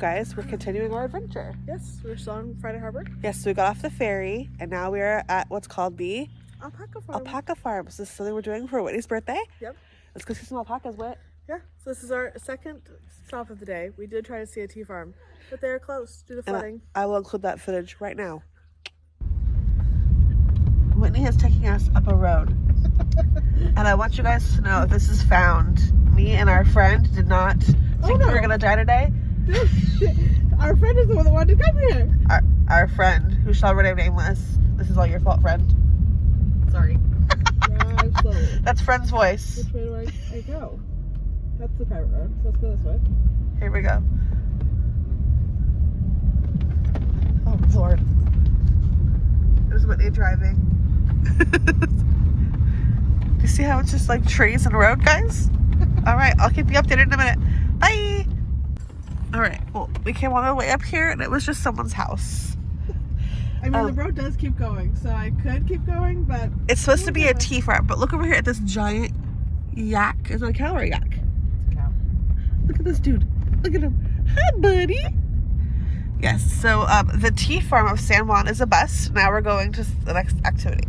guys, we're continuing our adventure. Yes, we're still on Friday Harbor. Yes, so we got off the ferry, and now we are at what's called the Alpaca Frarm. Alpaca Frarm. So this is something we're doing for Whitney's birthday. Yep. Let's go see some alpacas, Whit. Yeah, so this is our second stop of the day. We did try to see a tea farm, but they're closed due to flooding. I will include that footage right now. Whitney is taking us up a road. And I want you guys to know, if this is found, me and our friend did not think we were going to die today. Our friend is the one that wanted to come here. Our friend, who shall remain nameless. This is all your fault, friend. Sorry. I'm sorry. That's friend's voice. Which way do I go? That's the private road, so let's go this way. Here we go. Oh, Lord. There's Whitney driving. Do you see how it's just like trees and road, guys? All right, I'll keep you updated in a minute. Bye. All right, well, we came all the way up here and it was just someone's house. I mean, the road does keep going, so I could keep going, but... It's supposed to be a tea farm, but look over here at this giant yak. It's not a cow or a yak? It's a cow. Look at this dude. Look at him. Hi, buddy. Yes, so the tea farm of San Juan is a bust. Now we're going to the next activity.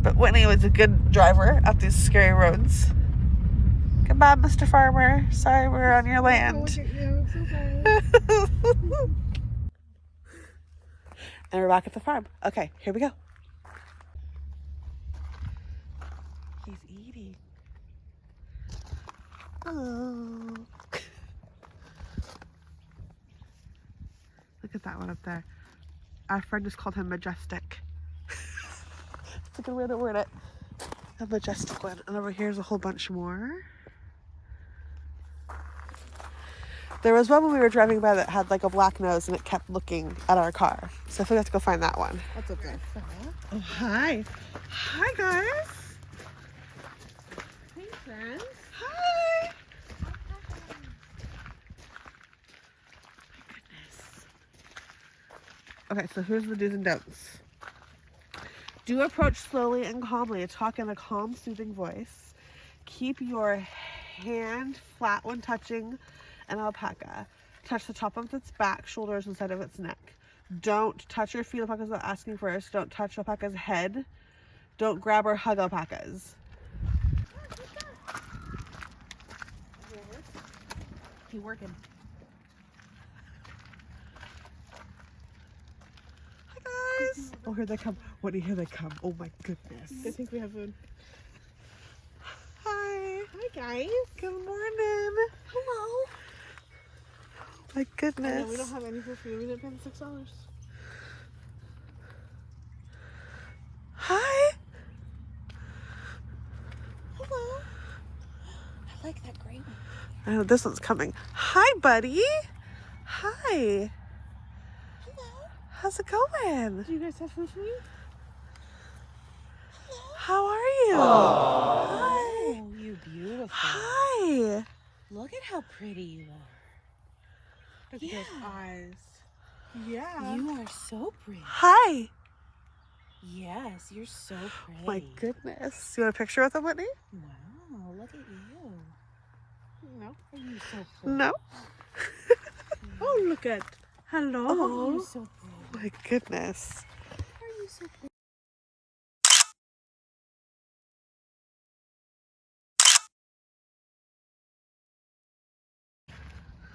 But Whitney was a good driver up these scary roads. Goodbye, Mr. Farmer. Sorry we're on your land. I'm so sorry. And we're back at the farm. Okay, here we go. He's eating. Oh. Look at that one up there. Our friend just called him Majestic. It's a good way to word it. A majestic one. And over here's a whole bunch more. There was one when we were driving by that had like a black nose and it kept looking at our car. So I think we have to go find that one. What's up there? Oh, hi. Hi, guys. Hey, friends. Hi. My goodness. Okay, so here's the do's and don'ts. Do approach slowly and calmly. Talk in a calm, soothing voice. Keep your hand flat when touching an alpaca. Touch the top of its back, shoulders, and side of its neck. Don't touch your feet alpacas without asking first. Don't touch alpaca's head. Don't grab or hug alpacas. He working. Hi, guys. Oh, here they come. What do you hear they come? Oh, my goodness. I think we have food. Hi. Hi, guys. Good morning. Hello. My goodness. No, we don't have any for food. We didn't pay the $6. Hi. Hello. I like that green one. I know this one's coming. Hi, buddy. Hi. Hello. How's it going? Do you guys have food for me? How are you? Oh, you're beautiful. Hi. Look at how pretty you are. Look at those eyes. Yeah. You are so pretty. Hi. Yes, you're so pretty. My goodness. You want a picture with him, Whitney? Wow, look at you. No. Are you so pretty? No. Oh, look at. Hello. Oh, you're so pretty. My goodness. Are you so pretty?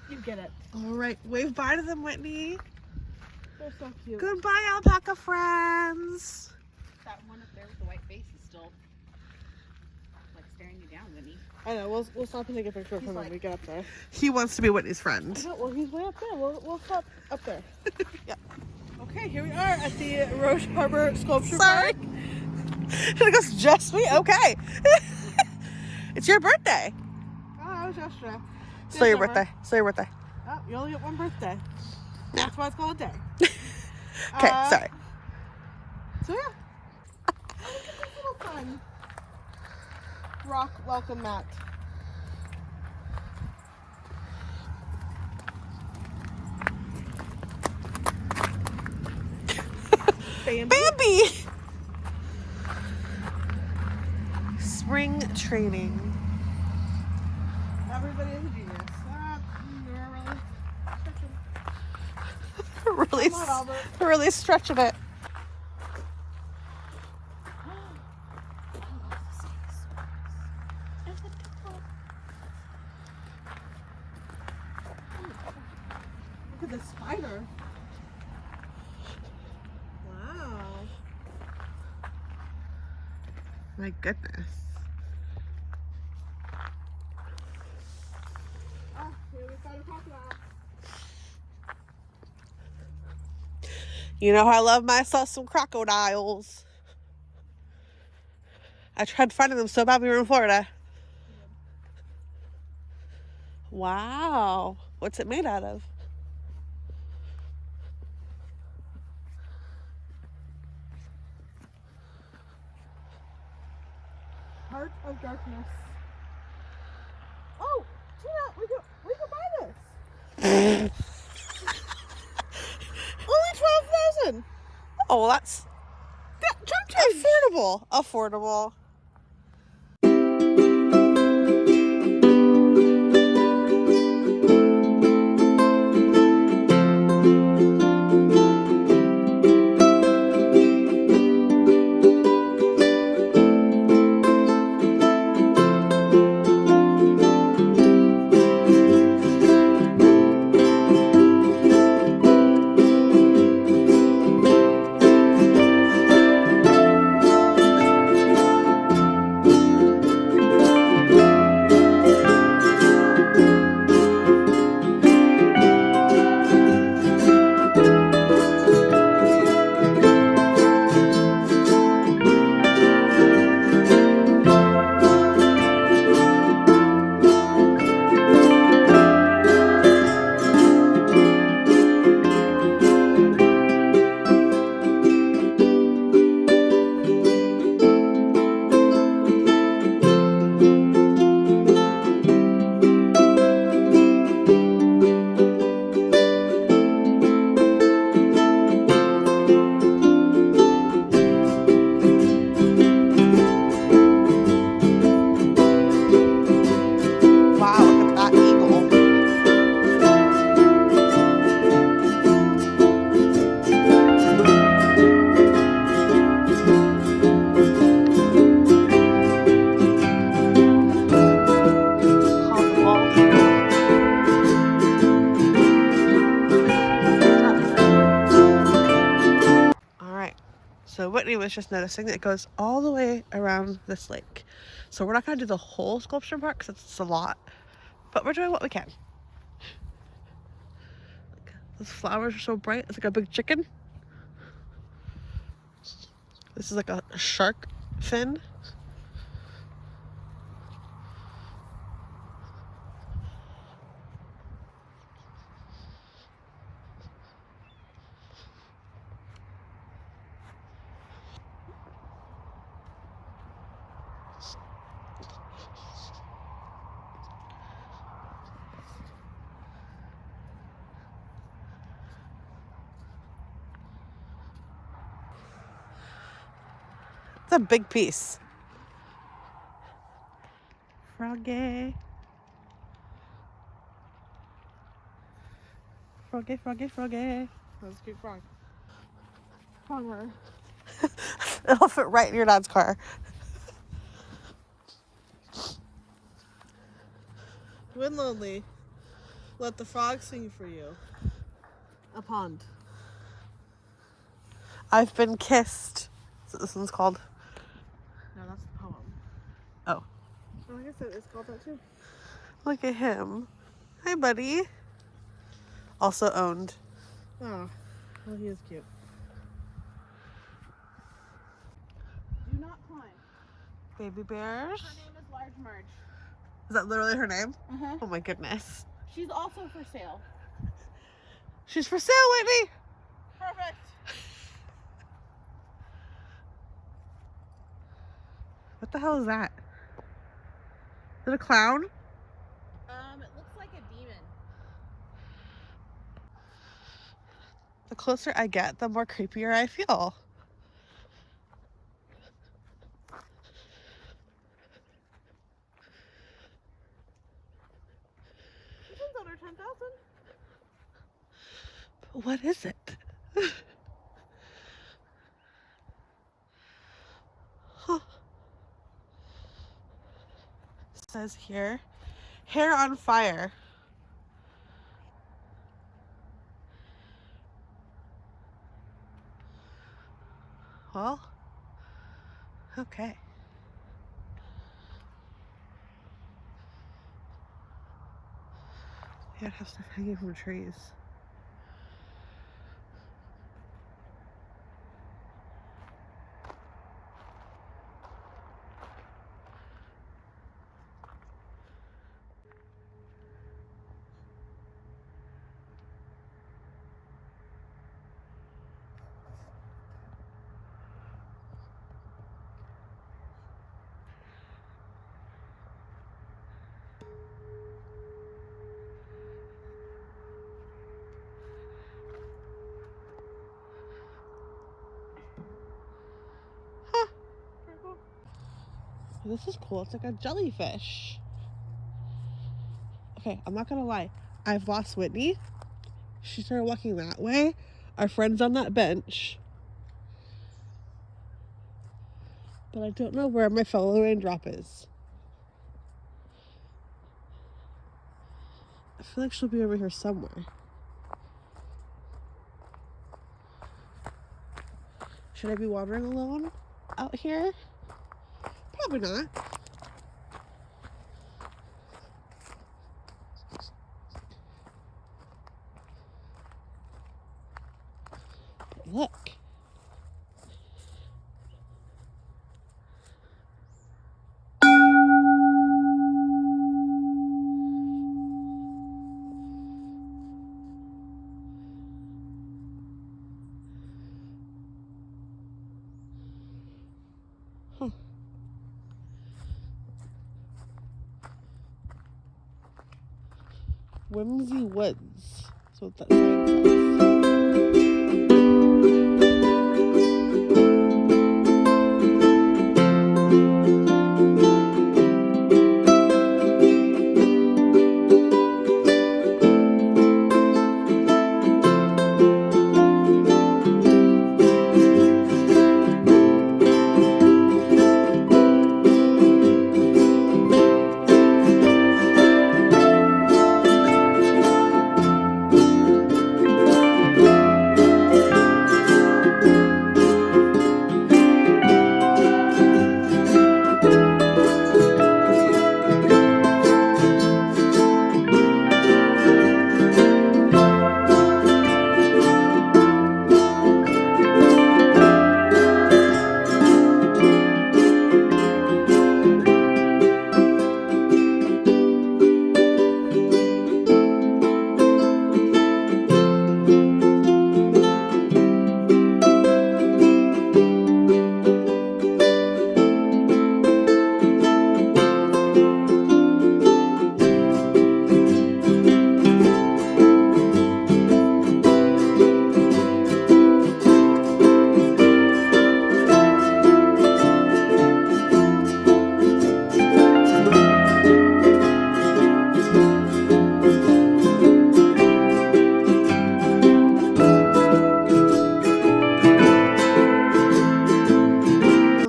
You get it. All right. Wave bye to them, Whitney. They're so cute. Goodbye, alpaca friends. That one up there with the white face is still like staring you down, Winnie. I know. We'll stop and take a picture of him when we get up there. He wants to be Whitney's friend. No, well, he's way up there. We'll stop up there. Yeah. Okay, here we are at the Roche Harbor Sculpture Sorry. Park. It goes just me? Okay. It's your birthday. Oh, it was yesterday. So your birthday. So your birthday. Oh, you only get one birthday. Yeah. That's why it's called a day. Okay, sorry. So yeah. Oh, look at this little fun rock welcome mat. Bambi! Spring training. Everybody is a genius. really, Come on, Albert. really stretching it. Look at the spider. Wow. My goodness. Oh, here we found a crocodile. You know how I love myself some crocodiles. I tried finding them so bad we were in Florida. Wow. What's it made out of? Heart of Darkness. Oh, Tina, we could buy this. Only 12,000. Oh, well, that's Jump change. affordable. Affordable. Wow, look at that eagle. Called the bald eagle. All right. So Whitney was just noticing that it goes all the way around this lake. So we're not going to do the whole sculpture part because it's a lot. But we're doing what we can. Those flowers are so bright. It's like a big chicken. This is like a shark fin. It's a big piece. Froggy. Froggy, froggy, froggy. Let's keep frog. Frogger. It'll fit right in your dad's car. When lonely, let the frog sing for you. A pond. I've been kissed. That's what this one's called. No, that's the poem. Oh. Like I said, it's called that too. Look at him. Hi, buddy. Also owned. Oh, well, he is cute. Do not climb. Baby bears. Her name is Large Marge. Is that literally her name? Uh-huh. Oh my goodness. She's also for sale. She's for sale, Whitney. Perfect. What the hell is that? Is it a clown? It looks like a demon. The closer I get, the more creepier I feel. This one's under 10,000. What is it? Huh. It says here, hair on fire. Well, okay. Yeah, it has stuff hanging from trees. Huh. This is cool. It's like a jellyfish. Okay, I'm not gonna lie. I've lost Whitney. She started walking that way. Our friend's on that bench. But I don't know where my fellow raindrop is. I feel like she'll be over here somewhere. Should I be wandering alone out here? Probably not. But look. Huh. Whimsy Woods. That's what that sign says.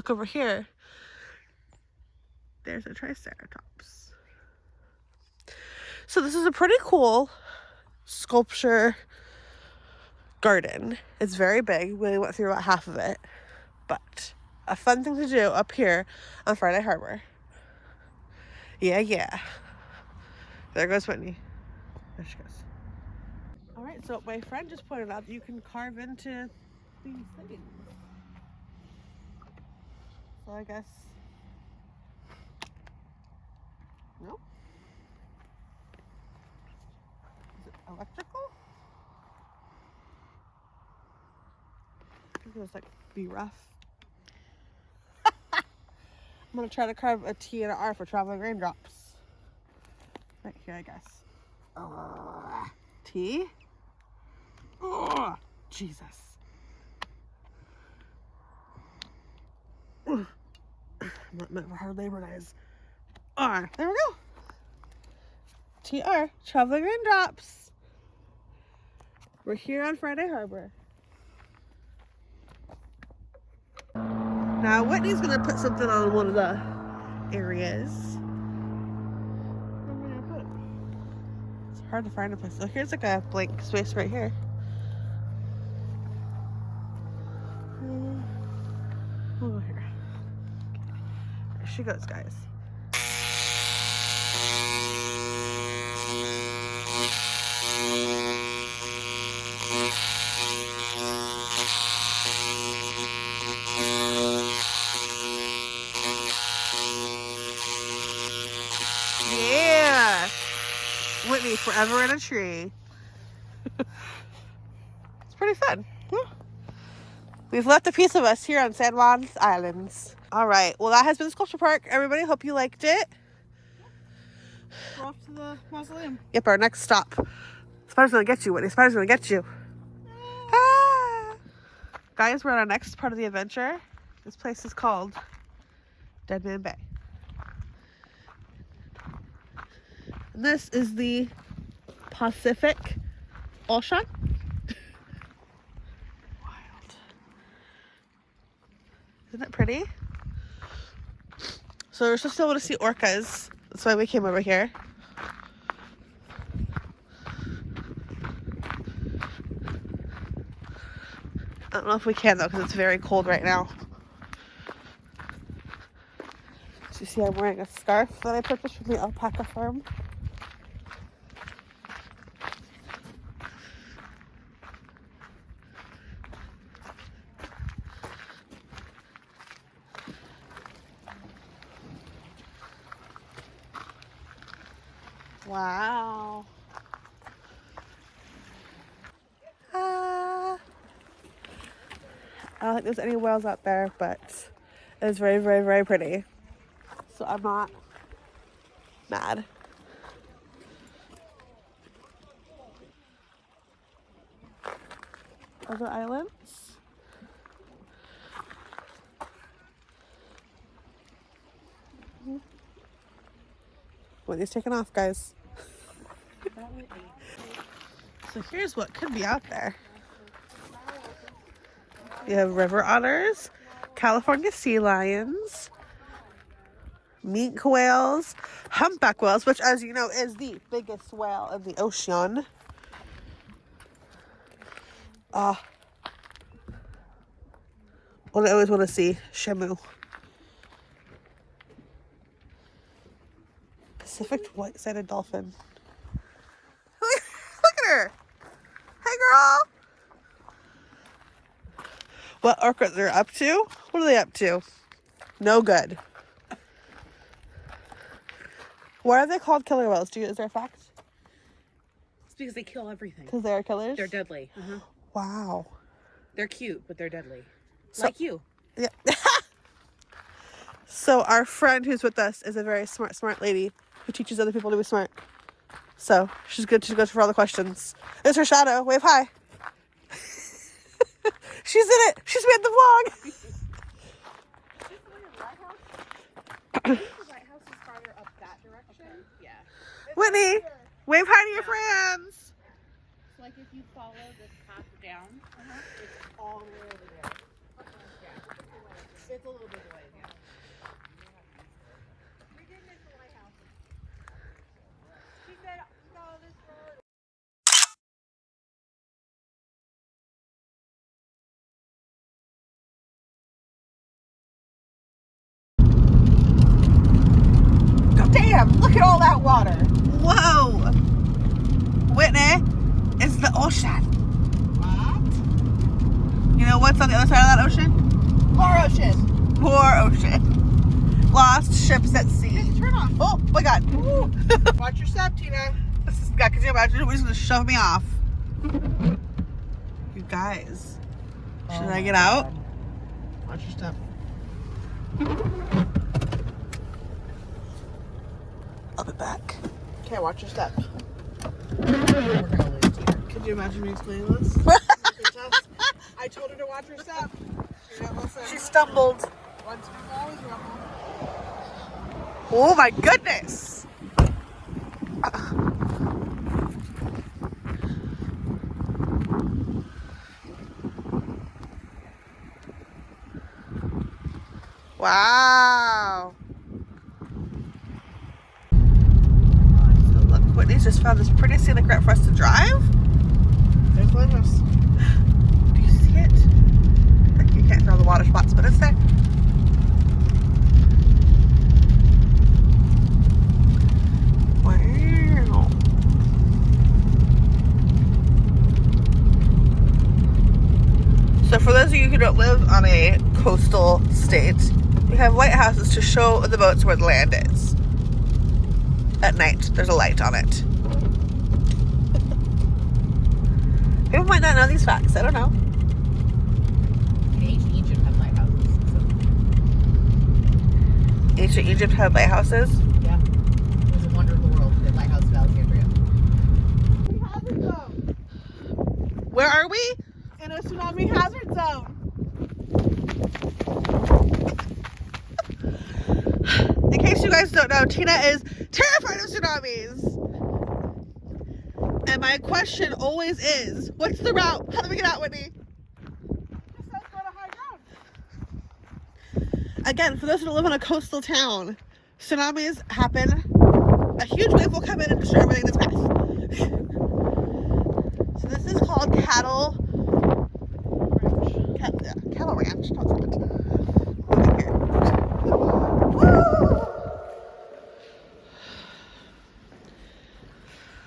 Over here, there's a triceratops. So this is a pretty cool sculpture garden. It's very big. We only went through about half of it, but a fun thing to do up here on Friday Harbor. Yeah. There goes Whitney. There she goes. All right, so my friend just pointed out that you can carve into these things. So I guess, no? Is it electrical? I think it was like be rough. I'm gonna try to carve a T and an R for traveling raindrops. Right here, I guess. T. Oh, Jesus. I'm not meant for hard labor days. R. There we go. TR. Traveling raindrops. We're here on Friday Harbor. Now Whitney's gonna put something on one of the areas. Where am I gonna put it? It's hard to find a place. So here's like a blank space right here. We'll go here. There she goes, guys. Yeah! Whitney, forever in a tree. It's pretty fun. Yeah. We've left a piece of us here on San Juan's Islands. All right. Well, that has been the sculpture park. Everybody, hope you liked it. We're off to the mausoleum. Yep, our next stop. Spider's gonna get you, Whitney. Spider's gonna get you. Ah. Guys, we're on our next part of the adventure. This place is called Dead Man Bay. And this is the Pacific Ocean. Wild. Isn't it pretty? So we're supposed to be able to see orcas. That's why we came over here. I don't know if we can though, because it's very cold right now. So you see I'm wearing a scarf that I purchased from the Alpaca Frarm. Wow. I don't think there's any whales out there, but it's very, very, very pretty. So I'm not mad. Other islands. Whitney's taking off, guys. So here's what could be out there. You have river otters, California sea lions, minke whales, humpback whales, which, as you know, is the biggest whale in the ocean. What I always want to see, Shamu. Pacific white-sided dolphin. Look at her. Hey, girl. What orcas are up to? What are they up to? No good. Why are they called killer whales? Is there a fact? It's because they kill everything. Because they're killers? They're deadly. Wow. They're cute, but they're deadly. So- like you. Yeah. So our friend who's with us is a very smart lady who teaches other people to be smart. So she's good for all the questions. There's her shadow. Wave hi. She's in it. She's made the vlog. The lighthouse is farther up that direction. Yeah. Whitney, wave hi to your friends. So like if you follow this path down, it's all the way over there. Yeah. It's a little bit away. Yeah. We did miss the lighthouse. She said, "Follow this road." Damn! Look at all that water. Whoa. Whitney, it's the ocean. What? You know what's on the other side of that ocean? More ocean. More ocean. Lost ships at sea. Hey, turn off. Oh my God. Woo. Watch your step, Tina. This is, God, could you imagine nobody's gonna shove me off? You guys. Should I get out? Watch your step. I'll be back. Okay, watch your step. We're gonna lose Tina. Could you imagine me explaining this? I told her to watch her step. She didn't listen. She stumbled. Once we always rumble. Oh my goodness. Wow. So look, Whitney's just found this pretty scenic route for us to drive. There's the lighthouse. Do you see it? Like you can't throw the water spots, but it's there. Wow. So for those of you who don't live on a coastal state, we have lighthouses to show the boats where the land is. At night, there's a light on it. People might not know these facts. I don't know. Ancient Egypt had lighthouses. Ancient Egypt had lighthouses. Yeah. It was a wonder of the world, the lighthouse of Alexandria. Hazard zone. Where are we? In a tsunami hazard zone. In case you guys don't know, Tina is terrified of tsunamis. And my question always is, what's the route? How do we get out, Whitney? Just says go to high ground. Again, for those who live in a coastal town, tsunamis happen. A huge wave will come in and destroy everything in its path. So this is called Cattle Ranch. Don't say it. Look at here. Woo!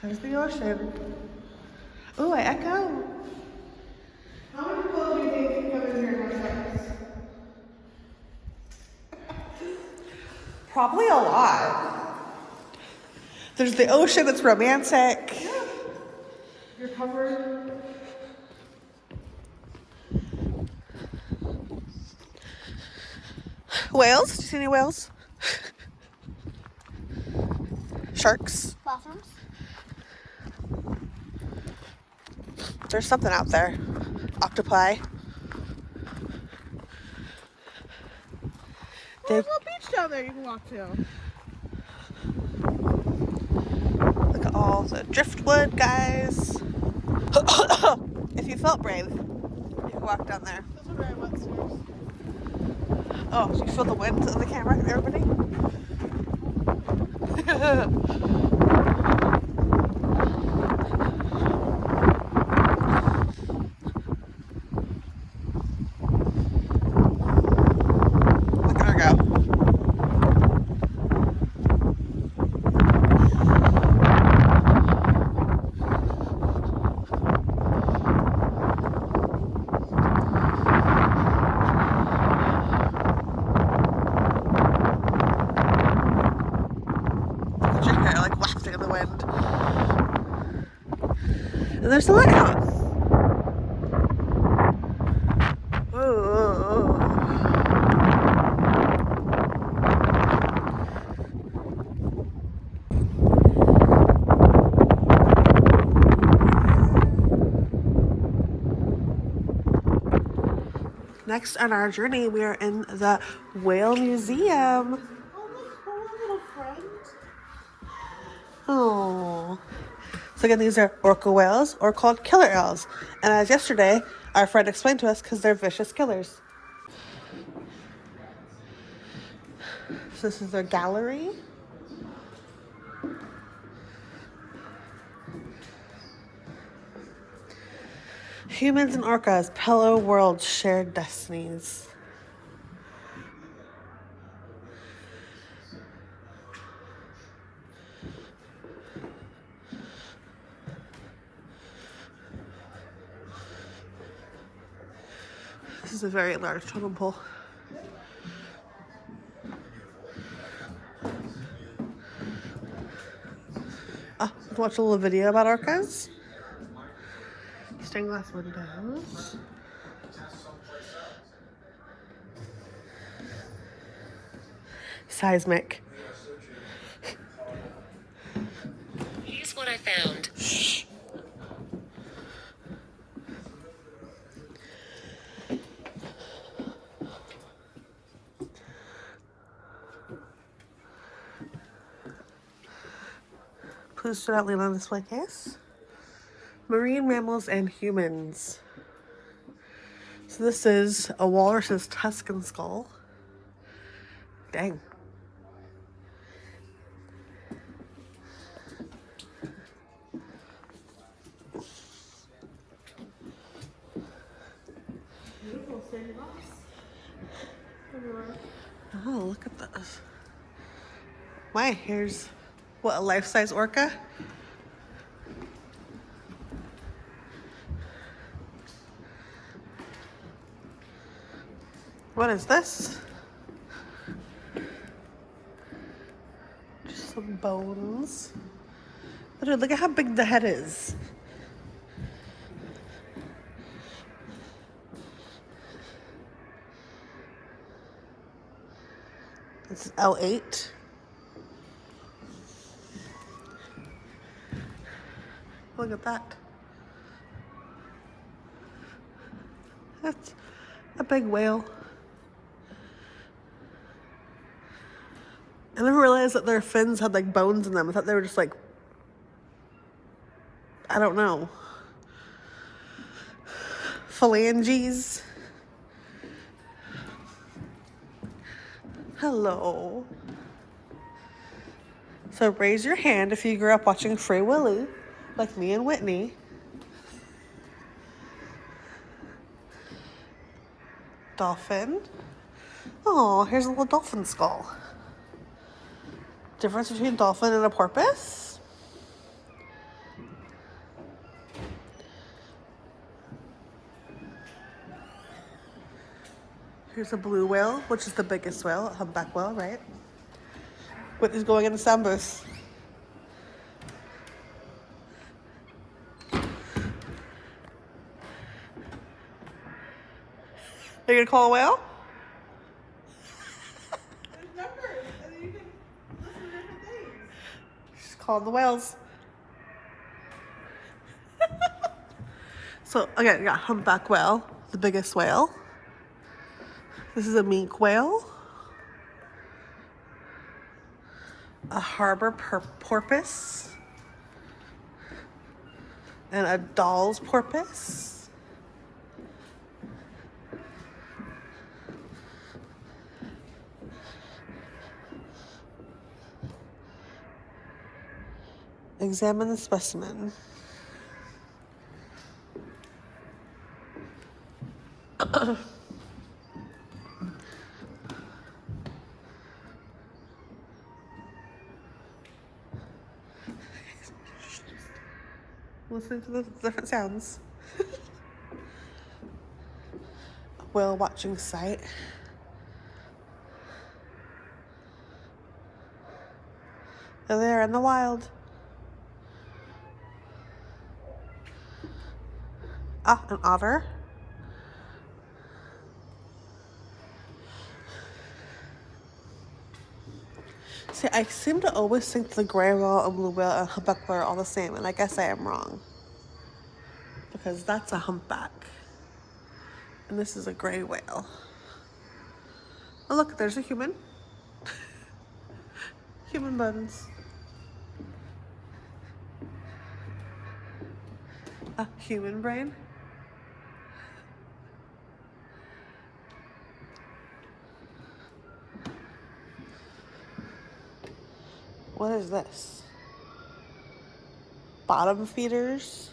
There's the ocean. Oh, I echo. How many people do you think can come in here and have sex? Probably a lot. There's the ocean, it's romantic. Yeah. You're covered. Whales? Do you see any whales? Sharks? Bathrooms. There's something out there. Octopi. There's a little beach down there you can walk to. Look at all the driftwood, guys. If you felt brave, you could walk down there. Those are very wet stairs. Oh, do you feel the wind in the camera, everybody? Look at her go. Look at your hair like wafting in the wind. And there's the lighthouse. Whoa. Next on our journey, we are in the Whale Museum. Oh, look, poor little friend. Oh. So again, these are orca whales, or called killer whales. And as yesterday, our friend explained to us, because they're vicious killers. So this is their gallery. Humans and orcas, fellow worlds, shared destinies. This is a very large totem pole. Let's watch a little video about orcas. Stained glass windows. Seismic. Here's what I found. Shh. Please do not lean on display case. Marine mammals and humans. So this is a walrus's tusk and skull. Dang. Beautiful sandy rocks. Everywhere. Oh, look at this. My, here's what, a life-size orca? What is this? Just some bones. Oh, dude, look at how big the head is. It's L8. Look at that. That's a big whale. I never realized that their fins had like bones in them. I thought they were just like, I don't know, phalanges. Hello. So raise your hand if you grew up watching Free Willy, like me and Whitney. Dolphin. Oh, here's a little dolphin skull. Difference between dolphin and a porpoise? Here's a blue whale, which is the biggest whale, a humpback whale, right? Whitney's going in the sound booth. Are you gonna call a whale? There's numbers, and then you can listen to different things. She's calling the whales. So again, we got humpback whale, the biggest whale. This is a mink whale. A harbor porpoise. And a Dall's porpoise. Examine the specimen. Listen to the different sounds. Whale watching site. They're there in the wild. Ah, an otter. See, I seem to always think the gray whale and blue whale and humpback whale are all the same, and I guess I am wrong. Because that's a humpback. And this is a gray whale. Oh look, there's a human. Human bones. A human brain. What is this? Bottom feeders.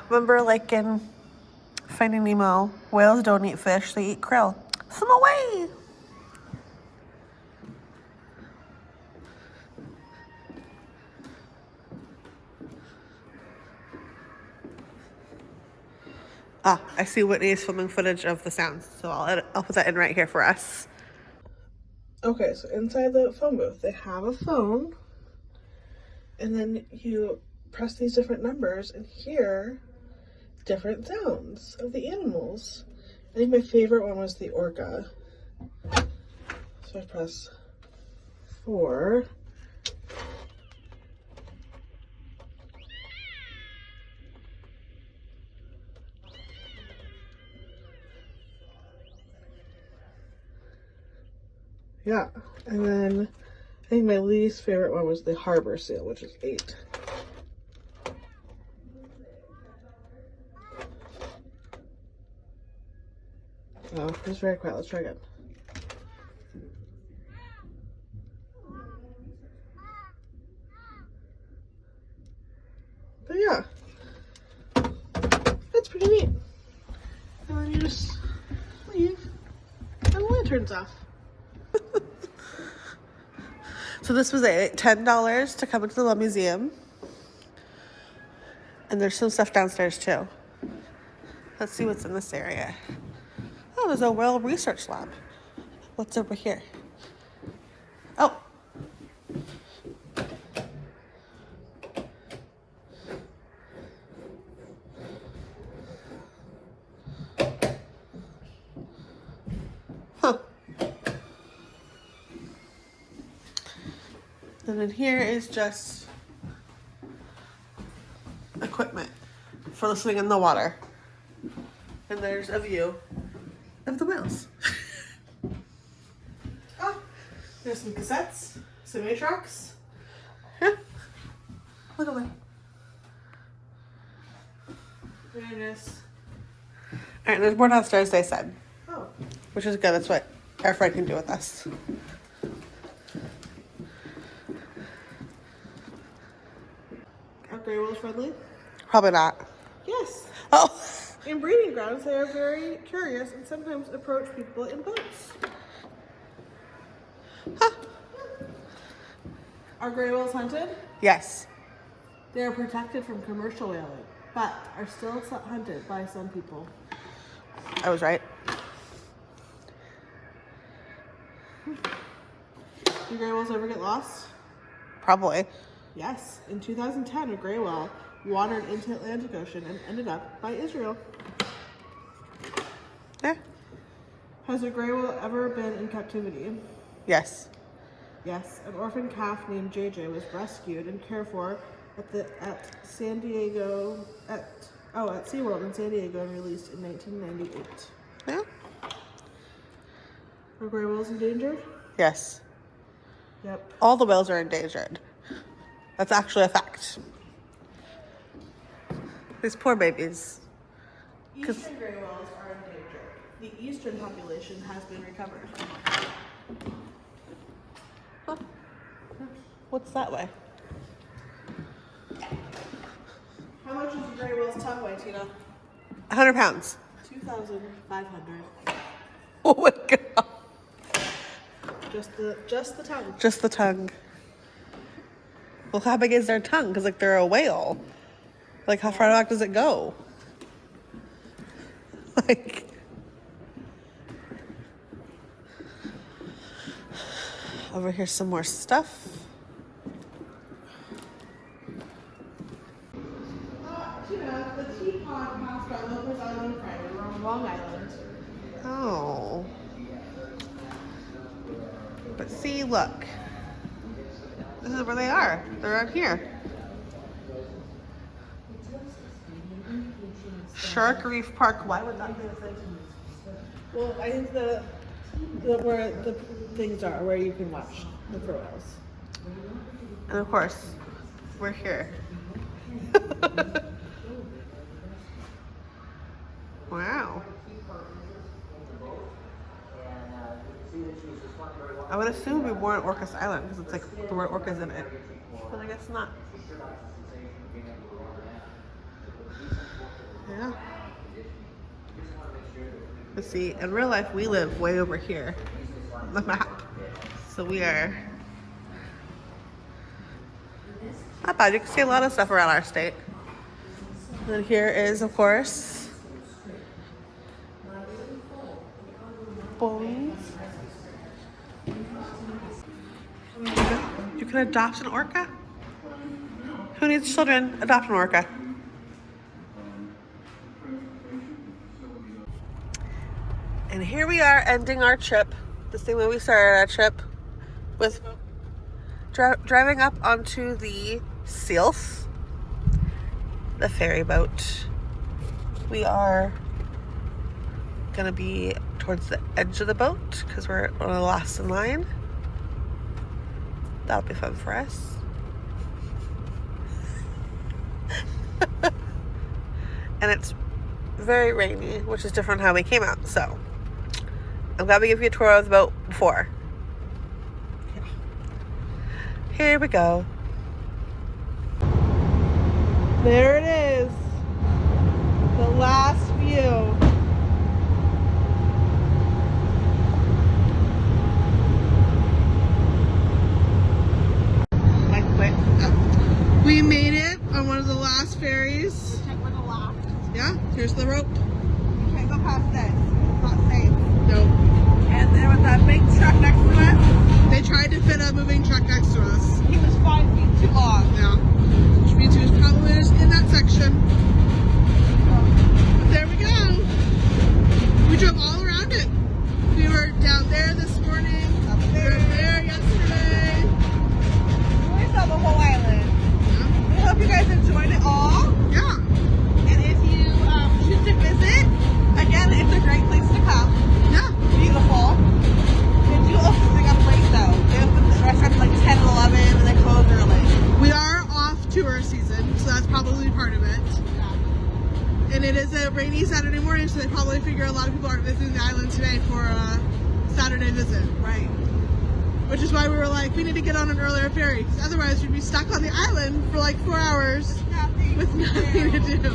Remember like in Finding Nemo, whales don't eat fish, they eat krill. Swim away! I see Whitney is filming footage of the sounds, so I'll put that in right here for us. Okay, so inside the phone booth, they have a phone, and then you press these different numbers and hear different sounds of the animals. I think my favorite one was the orca. So I press 4. Yeah, and then I think my least favorite one was the harbor seal, which is 8. Oh, it's very quiet. Let's try again. But yeah, that's pretty neat. And then you just leave and the lantern's off. So this was $10 to come into the museum. And there's some stuff downstairs too. Let's see what's in this area. Oh, there's a whale research lab. What's over here? Oh. Huh. And then here is just equipment for listening in the water. And there's a view of the whales. Oh, there's some cassettes, some 8-tracks. Yeah. Look at that. There it is. Alright, there's more downstairs, they said. Oh. Which is good. That's what our friend can do with us. Are gray whales friendly? Probably not. Yes. Oh. In breeding grounds, they are very curious and sometimes approach people in boats. Huh. Are gray whales hunted? Yes. They are protected from commercial whaling, but are still hunted by some people. I was right. Do gray whales ever get lost? Probably. Yes. In 2010, a gray whale wandered into the Atlantic Ocean and ended up by Israel. Yeah. Has a gray whale ever been in captivity? Yes. Yes. An orphan calf named JJ was rescued and cared for at San Diego at SeaWorld in San Diego and released in 1998. Yeah. Are gray whales endangered? Yes. Yep. All the whales are endangered. That's actually a fact. These poor babies. Eastern gray whales are endangered. The eastern population has been recovered. Huh. What's that way? How much is a gray whale's tongue weigh, Tina? 100 pounds. 2,500. Oh my god. Just the tongue. Just the tongue. Well, how big is their tongue? Because, like, they're a whale. Like, how far back does it go? Like... Over here's some more stuff. Tina, the teapot passed by Lopez Island Friday. We're on Long Island. Oh. But see, look. This is where they are. They're out here. Shark Reef Park. Why would that be a thing? Well, I think where the things are, where you can watch the fur whales. And of course, we're here. Wow. I would assume it'd be more on Orcas Island because it's like the word orcas in it. But I guess not. Yeah. Let's see, in real life we live way over here on the map. So we are not bad. You can see a lot of stuff around our state. And then here is, of course, bones. You can adopt an orca? Who needs children? Adopt an orca. And here we are ending our trip, the same way we started our trip, with driving up onto the Sylph, the ferry boat. We are gonna be towards the edge of the boat because we're one of the last in line. That'll be fun for us. And it's very rainy, which is different how we came out. So I'm glad we gave you a tour of the boat before. Here we go. There it is. The last view. We made it on one of the last ferries. Check where the loft. Yeah, here's the rope. You can't go past this. It's not safe. Nope. And there was that big truck next to us. They tried to fit a moving truck next to us. He was 5 feet too long. Yeah. Which means he was probably just in that section. But there we go. We drove all around it. We were down there this morning. Up We were there yesterday. We saw the whole island. Yeah. We hope you guys enjoyed it all. Yeah. And if you choose to visit, again, it's a great place to come. Yeah. Beautiful. They do open thing up late though. They open the restaurant at like 10 and 11 and they close early. We are off tour season, so that's probably part of it. And it is a rainy Saturday morning, so they probably figure a lot of people aren't visiting the island today for a Saturday visit. Right. Which is why we were like, we need to get on an earlier ferry, because otherwise we'd be stuck on the island for like 4 hours Nothing. with nothing to do.